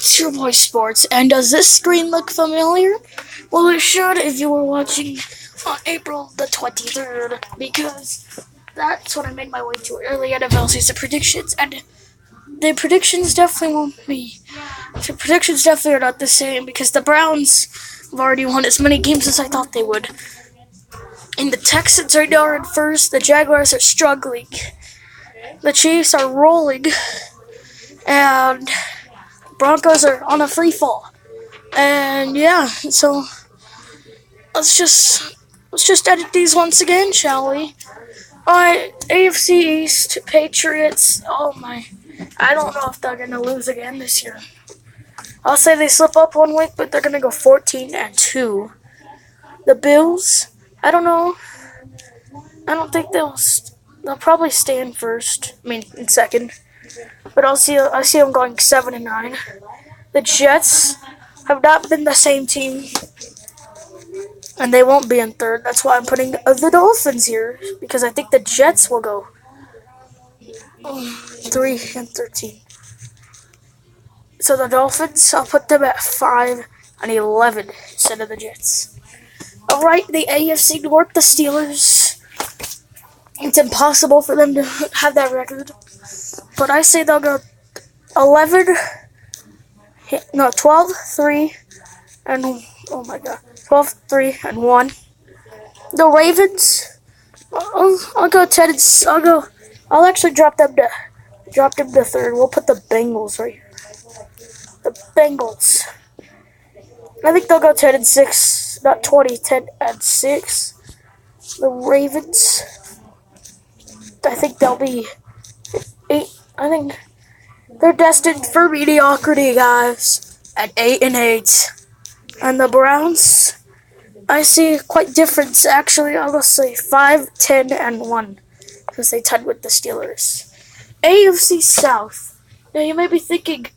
it's your boy Sports, and does this screen look familiar? Well, it should if you were watching on April the 23rd, because that's when I made my way to early NFL season predictions, and the predictions definitely won't be. The predictions definitely are not the same, because the Browns have already won as many games as I thought they would. And the Texans right now are in first, the Jaguars are struggling, the Chiefs are rolling, and Broncos are on a free fall. And yeah, so let's just edit these once again, shall we? Alright, AFC East, Patriots. Oh my. I don't know if they're gonna lose again this year. I'll say they slip up one week, but they're gonna go 14-2. The Bills, I don't know. I don't think they'll probably stay in first. I mean, in second. But I see them going 7-9. The Jets have not been the same team, and they won't be in third. That's why I'm putting the Dolphins here, because I think the Jets will go 3-13. So the Dolphins, I'll put them at 5-11 instead of the Jets. Alright, the AFC North, the Steelers. It's impossible for them to have that record, but I say they'll go 12-3, and oh my god, 12-3 and 1. The Ravens, I'll go 10. I'll actually drop them to third. We'll put the Bengals right here. The Bengals. I think they'll go 10-6, not 20, 10-6. The Ravens, I think they'll be 8. I think they're destined for mediocrity, guys, at 8-8. And the Browns, I see quite difference. Actually, I'll say 5-10-1, because they tied with the Steelers. AFC South. Now you may be thinking,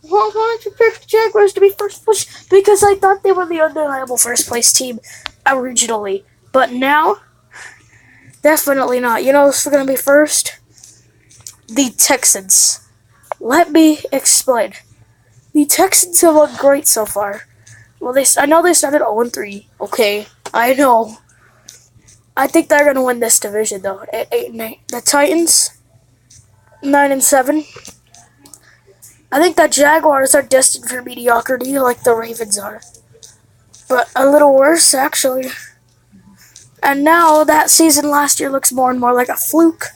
well, why did you pick the Jaguars to be first place? Because I thought they were the undeniable first place team originally. But now, definitely not. You know who's going to be first? The Texans. Let me explain. The Texans have looked great so far. Well, I know they started 0-3. Okay, I know. I think they're going to win this division, though, at 8-8. The Titans, 9-7. I think the Jaguars are destined for mediocrity like the Ravens are. But a little worse, actually. And now that season last year looks more and more like a fluke,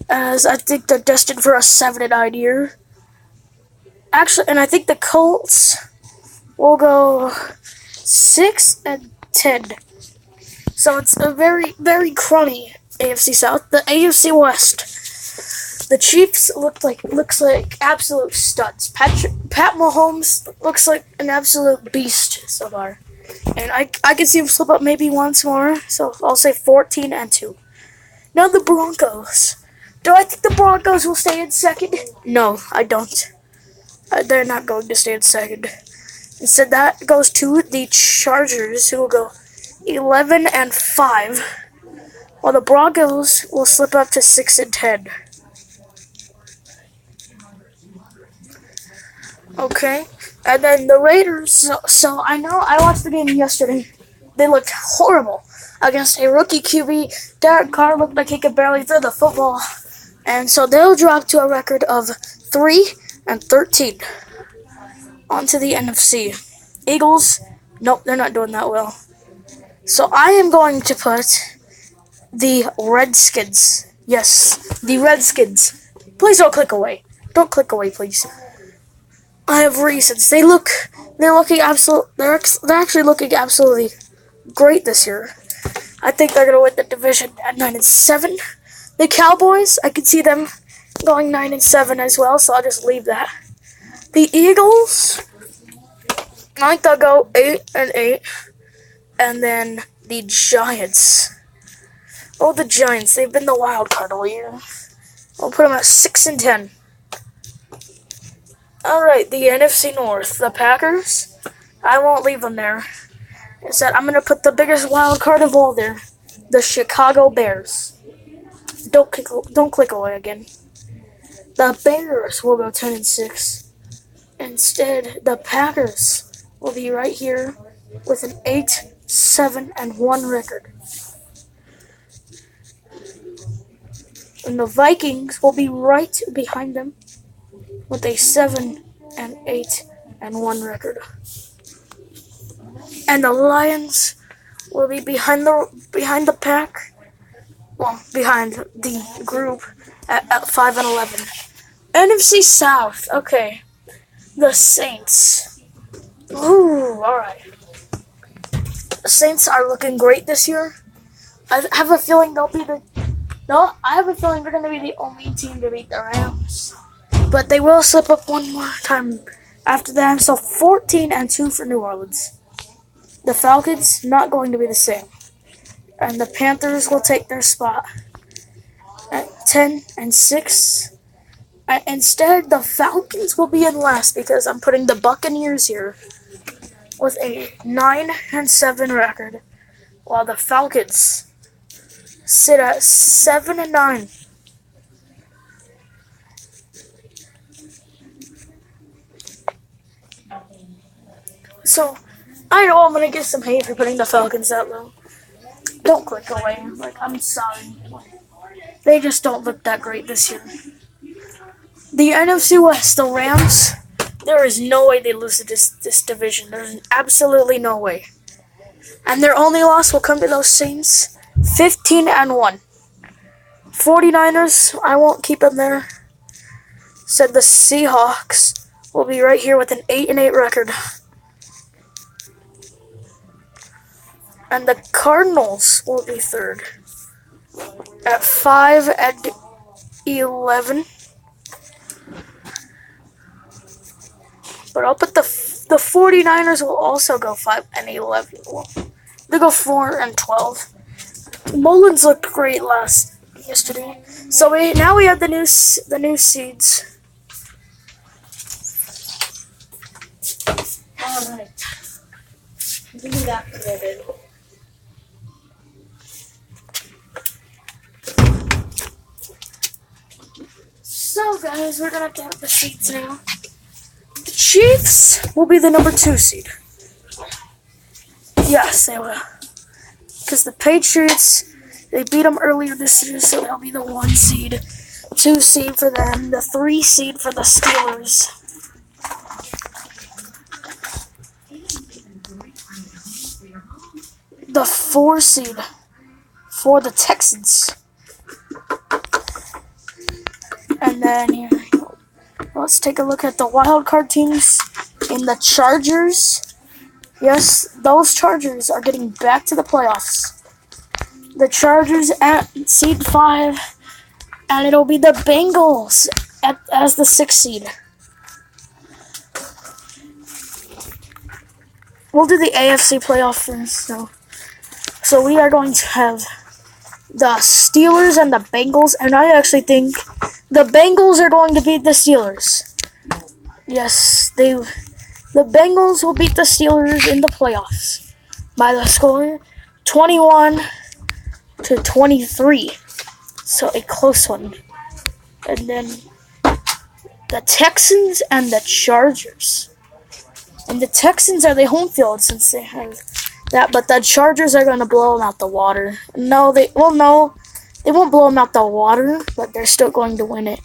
as I think they're destined for a 7-9 year. Actually, and I think the Colts will go 6-10. So it's a very, very crummy AFC South. The AFC West. The Chiefs looks like absolute studs. Pat Mahomes looks like an absolute beast so far. And I can see him slip up maybe once more. So I'll say 14-2. Now the Broncos. Do I think the Broncos will stay in second? No, I don't. They're not going to stay in second. Instead, that goes to the Chargers, who will go 11-5, while the Broncos will slip up to 6-10. Okay, and then the Raiders. So I know I watched the game yesterday. They looked horrible against a rookie QB. Derek Carr looked like he could barely throw the football, and so they'll drop to a record of 3-13. On to the NFC. Eagles, nope, they're not doing that well. So I am going to put the Redskins. Yes, the Redskins. Please don't click away. Don't click away, please. I have reasons. They're actually looking absolutely great this year. I think they're gonna win the division at 9-7. The Cowboys, I can see them going 9-7 as well, so I'll just leave that. The Eagles, I think they'll go 8-8. And then the Giants. Oh, the Giants, they've been the wild card all year. I'll put them at 6-10. Alright, the NFC North. The Packers, I won't leave them there. Instead, I'm going to put the biggest wild card of all there. The Chicago Bears. Don't click away again. The Bears will go 10-6. Instead, the Packers will be right here with an 8-7-1 record. And the Vikings will be right behind them with a 7-8-1 record. And the Lions will be behind the pack, well, behind the group at 5-11. NFC South, okay. The Saints. Ooh, alright. The Saints are looking great this year. I have a feeling they're gonna be the only team to beat the Rams. But they will slip up one more time after that. So 14-2 for New Orleans. The Falcons not going to be the same. And the Panthers will take their spot at 10-6. Instead, the Falcons will be in last because I'm putting the Buccaneers here with a 9-7 record, while the Falcons sit at 7-9. So, I know I'm gonna get some hate for putting the Falcons that low. Don't click away. I'm sorry. They just don't look that great this year. The NFC West, the Rams, there is no way they lose to this division. There's absolutely no way. And their only loss will come to those Saints, 15-1. 49ers, I won't keep them there. Said the Seahawks will be right here with an 8-8 record. And the Cardinals will be third at 5-11. But I'll put the 49ers will also go 5-11. Well, they go 4-12. Mullins looked great yesterday. So now we have the new seeds. All right. Leave that committed. So guys, we're gonna have the seeds now. The Chiefs will be the number 2 seed. Yes, they will. Because the Patriots, they beat them earlier this year, so they'll be the 1 seed. 2 seed for them. The 3 seed for the Steelers. The 4 seed for the Texans. And then here, let's take a look at the wild card teams. In the Chargers, yes, those Chargers are getting back to the playoffs. The Chargers at seed 5, and it'll be the Bengals as the 6th seed. We'll do the AFC playoff first. So we are going to have the Steelers and the Bengals, and I actually think the Bengals are going to beat the Steelers. Yes, the Bengals will beat the Steelers in the playoffs by the score 21-23. So a close one. And then the Texans and the Chargers. And the Texans are the home field since they have that, but the Chargers are going to blow them out the water. No, they won't blow them out the water, but they're still going to win it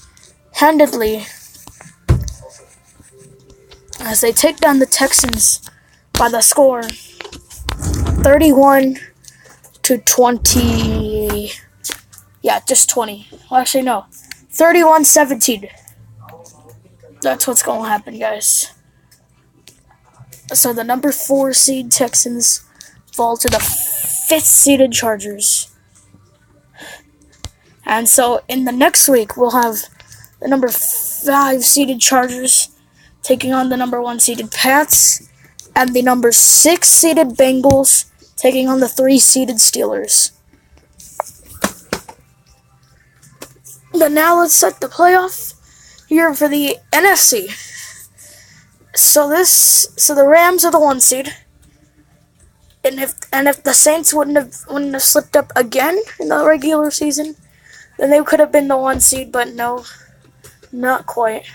handedly as they take down the Texans by the score 31-20. Yeah, just 20. Well, actually, no. 31-17. That's what's going to happen, guys. So the number 4 seed Texans fall to the 5th seeded Chargers. And so in the next week, we'll have the number 5 seeded Chargers taking on the number 1 seeded Pats, and the number 6 seeded Bengals taking on the 3 seeded Steelers. But now let's set the playoff here for the NFC. So the Rams are the 1 seed. And if the Saints wouldn't have slipped up again in the regular season, then they could have been the 1 seed, but no, not quite.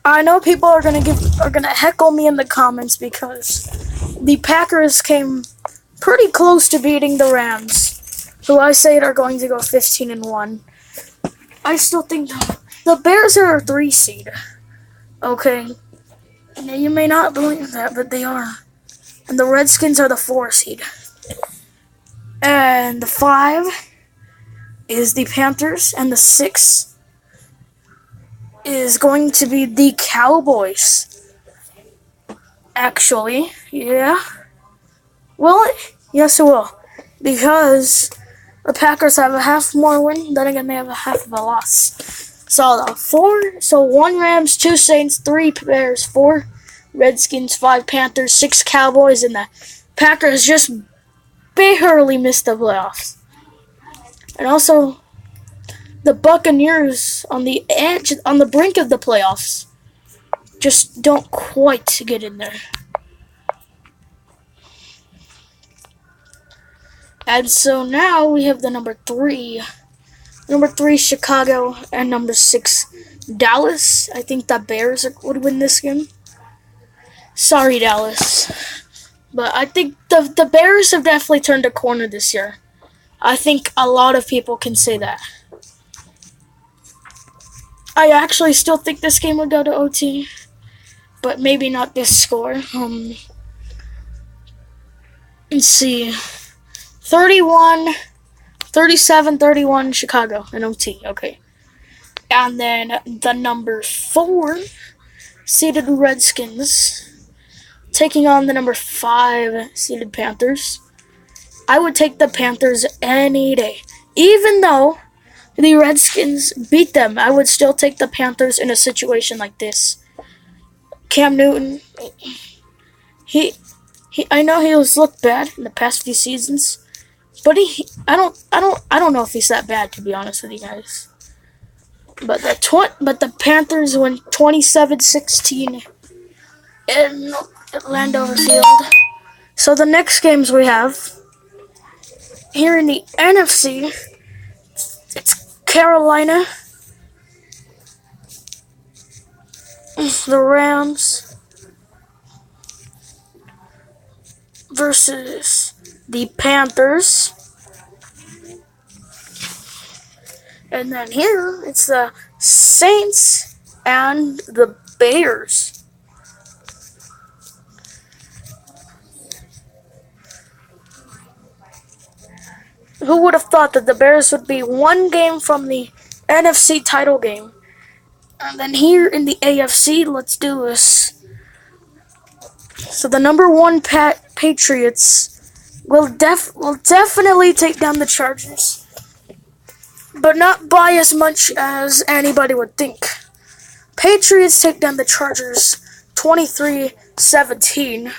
I know people are gonna heckle me in the comments because the Packers came pretty close to beating the Rams, who I say are going to go 15-1. I still think the Bears are a 3 seed. Okay, now, you may not believe that, but they are, and the Redskins are the 4 seed, and the 5 is the Panthers, and the 6 is going to be the Cowboys. Actually, yeah. Will it? Yes, it will. Because the Packers have a half more win, then again, they have a half of a loss. So, 1 Rams, 2 Saints, 3 Bears, 4 Redskins, 5 Panthers, 6 Cowboys, and the Packers just barely missed the playoffs. And also, the Buccaneers on the edge, on the brink of the playoffs, just don't quite get in there. And so now we have the number 3 Chicago, and number 6 Dallas. I think the Bears would win this game. Sorry, Dallas. But I think the Bears have definitely turned a corner this year. I think a lot of people can say that. I actually still think this game would go to OT, but maybe not this score. Let's see. 37-31 Chicago in OT. Okay. And then the number 4 seeded Redskins taking on the number 5 seeded Panthers. I would take the Panthers any day. Even though the Redskins beat them, I would still take the Panthers in a situation like this. Cam Newton, I know he has looked bad in the past few seasons, but I don't know if he's that bad, to be honest with you guys. But the Panthers win 27-16 in Landover Field. So the next games we have here in the NFC, it's Carolina, the Rams versus the Panthers. And then here, it's the Saints and the Bears. Who would have thought that the Bears would be 1 game from the NFC title game? And then here in the AFC, let's do this. So the number 1 Patriots will definitely take down the Chargers, but not by as much as anybody would think. Patriots take down the Chargers 23-17.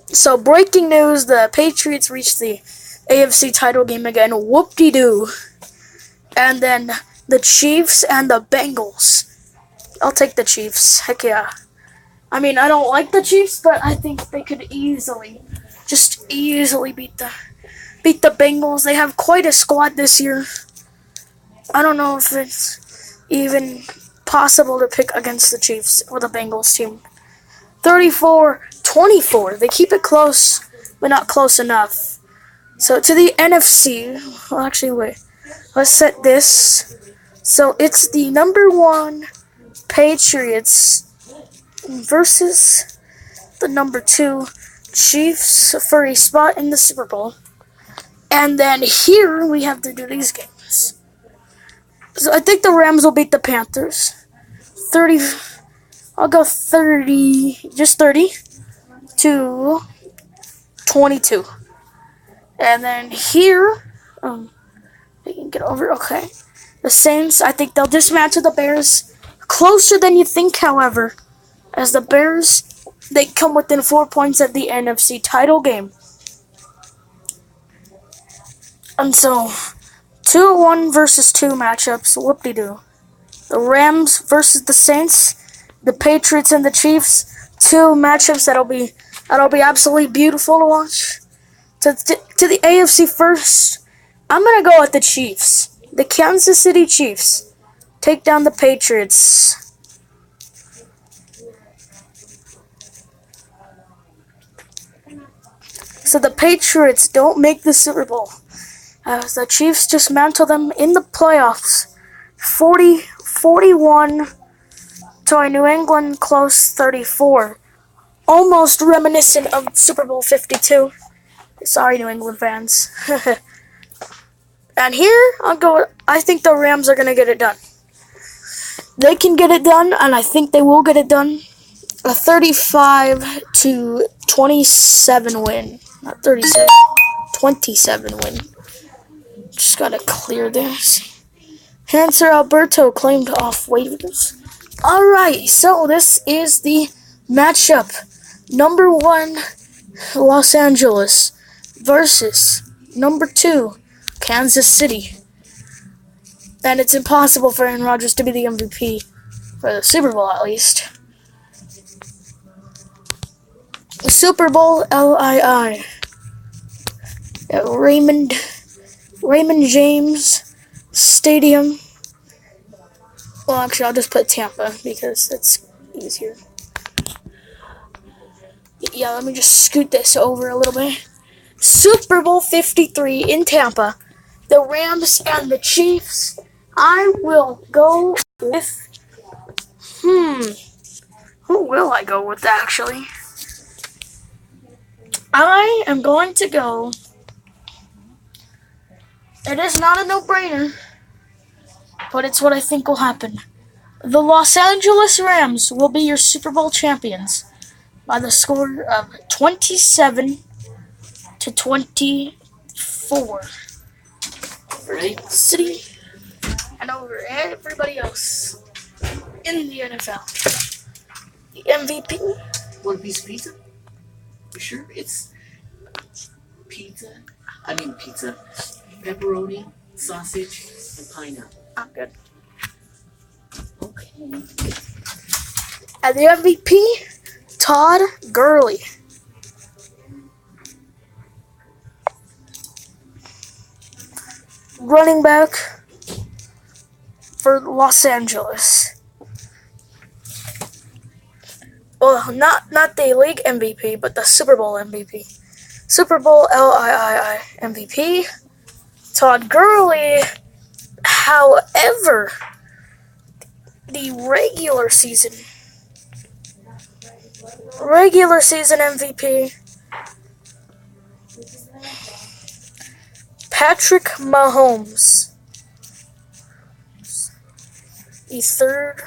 So breaking news, the Patriots reached the AFC title game again. Whoop-de-doo. And then the Chiefs and the Bengals. I'll take the Chiefs. Heck yeah. I mean, I don't like the Chiefs, but I think they could easily beat the Bengals. They have quite a squad this year. I don't know if it's even possible to pick against the Chiefs or the Bengals team. 34-24. They keep it close, but not close enough. So to the NFC, well, actually, wait. Let's set this. So it's the number 1 Patriots versus the number 2 Chiefs for a spot in the Super Bowl. And then here we have to do these games. So I think the Rams will beat the Panthers. I'll go 30-22. And then here, they can get over, okay. The Saints, I think they'll dismantle the Bears. Closer than you think, however, as the Bears, they come within 4 points at the NFC title game. And so, 2-1 versus 2 matchups, whoop-de-doo. The Rams versus the Saints, the Patriots and the Chiefs, 2 matchups that'll be absolutely beautiful to watch. To the AFC first, I'm going to go with the Chiefs. The Kansas City Chiefs take down the Patriots. So the Patriots don't make the Super Bowl, as the Chiefs just mantle them in the playoffs. 41 to a New England close 34. Almost reminiscent of Super Bowl 52. Sorry, New England fans. And here, I think the Rams are going to get it done. They can get it done, and I think they will get it done. A 35-27 win. Not 37. 27 win. Just got to clear this. Hanser Alberto claimed off waivers. Alright, so this is the matchup. Number 1, Los Angeles versus number 2, Kansas City. And it's impossible for Aaron Rodgers to be the MVP for the Super Bowl, at least. Super Bowl LII at Raymond James Stadium. Well, actually, I'll just put Tampa because that's easier. Yeah, let me just scoot this over a little bit. Super Bowl 53 in Tampa. The Rams and the Chiefs. I will go with... Who will I go with, actually? I am going to go... It is not a no-brainer, but it's what I think will happen. The Los Angeles Rams will be your Super Bowl champions by the score of 27-24. Over City and over everybody else in the NFL. The MVP. Want a piece of pizza? You sure? It's pizza. Pepperoni, sausage, and pineapple. I'm good. Okay. And the MVP, Todd Gurley. Running back for Los Angeles. Well, not the league MVP, but the Super Bowl MVP. Super Bowl LII MVP, Todd Gurley. However, the regular season MVP, Patrick Mahomes, the third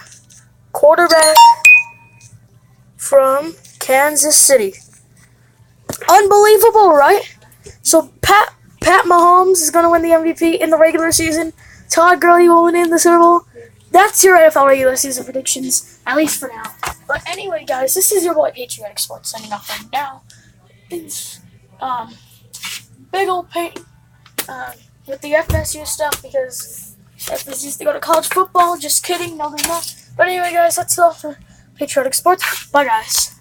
quarterback from Kansas City. Unbelievable, right? So Pat Mahomes is going to win the MVP in the regular season. Todd Gurley will win in the Super Bowl. That's your NFL regular season predictions, at least for now. But anyway, guys, this is your boy Patriotic Sports signing off right now. It's big old pain with the FSU stuff because FSU used to go to college football. Just kidding, no they're not. But anyway, guys, that's all for Patriotic Sports. Bye, guys.